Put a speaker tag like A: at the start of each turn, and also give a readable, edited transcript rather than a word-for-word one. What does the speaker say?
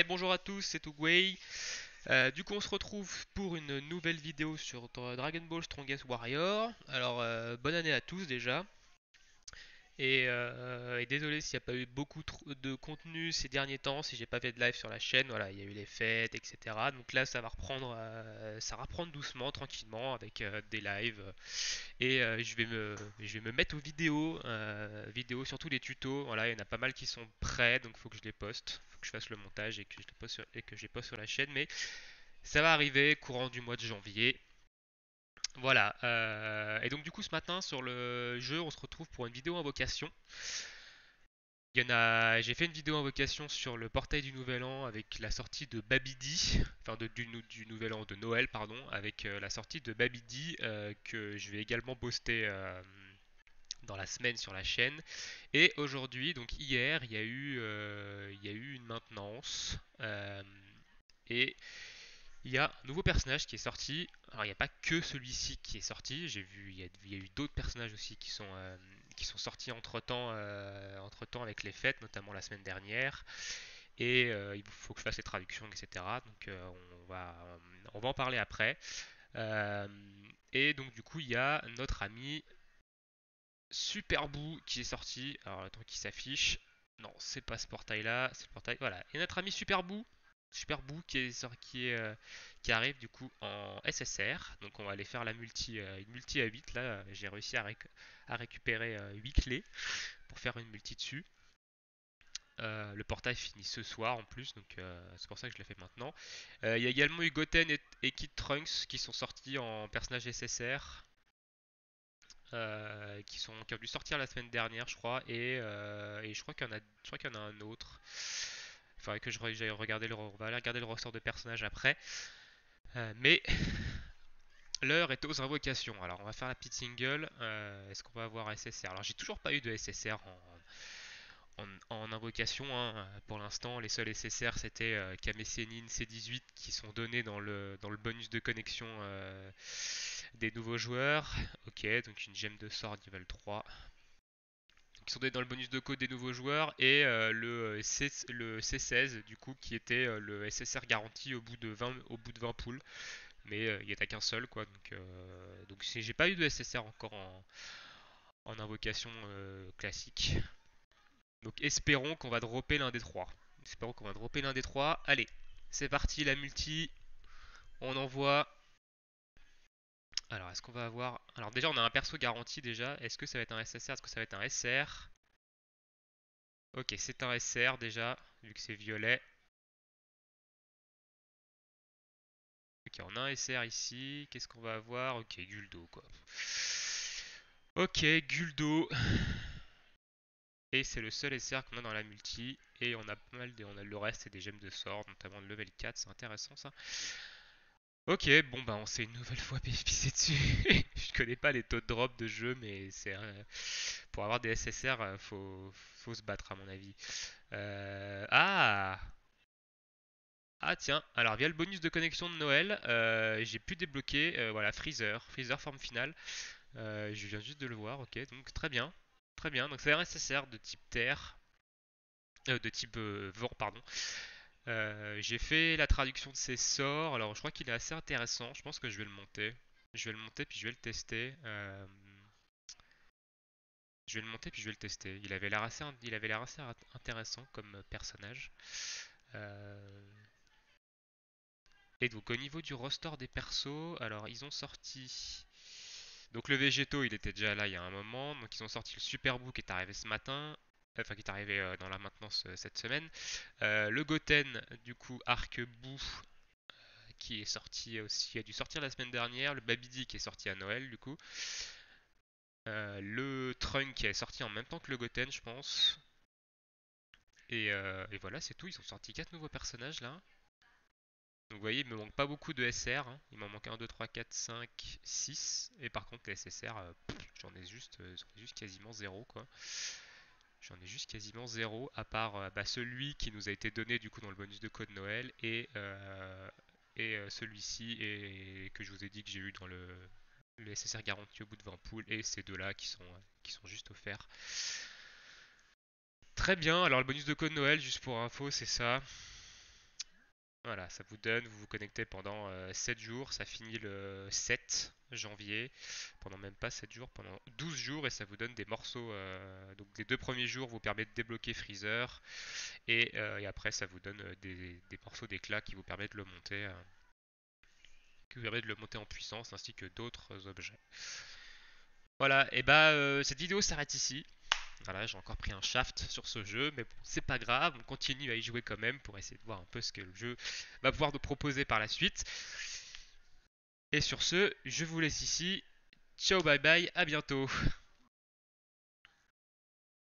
A: Bonjour à tous, c'est Oogway. Du coup, on se retrouve pour une nouvelle vidéo sur Dragon Ball Strongest Warrior. Alors, bonne année à tous déjà. Et désolé s'il n'y a pas eu beaucoup de contenu ces derniers temps, si j'ai pas fait de live sur la chaîne. Voilà, il y a eu les fêtes, etc. Donc là, ça va reprendre doucement, tranquillement, avec des lives. Et je vais me mettre aux vidéos, surtout les tutos. Voilà, il y en a pas mal qui sont prêts, donc faut que je les poste. Faut que je fasse le montage et que je les poste sur la chaîne. Mais ça va arriver courant du mois de janvier. Voilà. Et donc du coup, ce matin sur le jeu, on se retrouve pour une vidéo invocation. J'ai fait une vidéo invocation sur le portail du Nouvel An avec la sortie de Babidi, enfin du Nouvel An de Noël, pardon, avec la sortie de Babidi que je vais également poster dans la semaine sur la chaîne. Et aujourd'hui, donc hier, il y a eu une maintenance. Et il y a un nouveau personnage qui est sorti. Alors il n'y a pas que celui-ci qui est sorti. Il y a eu d'autres personnages aussi qui sont sortis entre-temps avec les fêtes, notamment la semaine dernière. Et il faut que je fasse les traductions, etc. Donc on va en parler après. Euh, et donc du coup, il y a notre ami Superboo qui est sorti. Alors attends, qui s'affiche. Non, c'est pas ce portail-là, c'est le portail. Voilà. Et notre ami Superboo qui arrive du coup en SSR. Donc on va aller faire une multi à 8. Là, j'ai réussi à récupérer 8 clés pour faire une multi dessus. Le portail finit ce soir en plus, donc c'est pour ça que je l'ai fait maintenant. Il y a également eu Goten et Kid Trunks qui sont sortis en personnage SSR. Qui ont dû sortir la semaine dernière, je crois, et je crois qu'il y en a un autre. Il faudrait que j'aille regarder on va aller regarder le ressort de personnages après. Mais l'heure est aux invocations. Alors on va faire la petite single. Est-ce qu'on va avoir SSR? Alors j'ai toujours pas eu de SSR en invocation, hein. Pour l'instant, les seuls SSR c'était Kame Sennin C18 qui sont donnés dans le bonus de connexion des nouveaux joueurs. Ok, donc une gemme de sort niveau 3 qui sont donnés dans le bonus de code des nouveaux joueurs et le C16 du coup qui était le SSR garanti au bout de 20 poules, mais il n'y en a qu'un seul quoi, donc j'ai pas eu de SSR encore en invocation classique, donc espérons qu'on va dropper l'un des trois. Allez, c'est parti, la multi, on envoie. Alors est-ce qu'on va avoir, alors déjà on a un perso garanti déjà, est-ce que ça va être un SSR, est-ce que ça va être un SR? Ok, c'est un SR déjà, vu que c'est violet. Ok, on a un SR ici. Qu'est-ce qu'on va avoir? Ok, Guldo quoi. Ok, Guldo. Et c'est le seul SR qu'on a dans la multi. Et on a pas mal on a le reste, c'est des gemmes de sort, notamment le level 4. C'est intéressant ça. Ok, bon bah on s'est une nouvelle fois pissé dessus. Je connais pas les taux de drop de jeu, mais pour avoir des SSR, faut se battre à mon avis. Ah! Ah tiens, alors via le bonus de connexion de Noël, j'ai pu débloquer voilà Freezer forme finale. Je viens juste de le voir, ok, donc très bien, très bien. Donc c'est un SSR de type terre, de type vent, pardon. J'ai fait la traduction de ses sorts, alors je crois qu'il est assez intéressant. Je pense que je vais le monter. Je vais le monter puis je vais le tester. Je vais le monter puis je vais le tester. Il avait l'air assez intéressant comme personnage. Euh, Et donc au niveau du roster des persos, alors ils ont sorti. Donc le Végéto, il était déjà là il y a un moment. Donc ils ont sorti le Superboo qui est arrivé ce matin. Enfin qui est arrivé dans la maintenance cette semaine. Le Goten, du coup, Arc-Bout, qui est sorti aussi, qui a dû sortir la semaine dernière. Le Babidi qui est sorti à Noël, du coup. Le Trunk qui est sorti en même temps que le Goten, je pense. Et voilà, c'est tout. Ils ont sorti 4 nouveaux personnages là. Donc vous voyez, il me manque pas beaucoup de SR, hein. Il m'en manque 1, 2, 3, 4, 5, 6. Et par contre, les SSR, j'en ai juste quasiment zéro quoi. J'en ai juste quasiment zéro, à part celui qui nous a été donné du coup dans le bonus de code Noël et celui-ci et que je vous ai dit que j'ai eu dans le SSR garanti au bout de 20 poules et ces deux-là qui sont juste offerts. Très bien, alors le bonus de code Noël, juste pour info, c'est ça. Voilà, ça vous donne, vous vous connectez pendant 7 jours, ça finit le 7 janvier, pendant même pas 7 jours, pendant 12 jours, et ça vous donne des morceaux. Donc les 2 premiers jours vous permettent de débloquer Freezer, et après ça vous donne des morceaux d'éclat qui vous permettent de le monter en puissance, ainsi que d'autres objets. Voilà, et bah cette vidéo s'arrête ici. Voilà, j'ai encore pris un shaft sur ce jeu, mais bon, c'est pas grave, on continue à y jouer quand même pour essayer de voir un peu ce que le jeu va pouvoir nous proposer par la suite. Et sur ce, je vous laisse ici. Ciao, bye bye, à bientôt.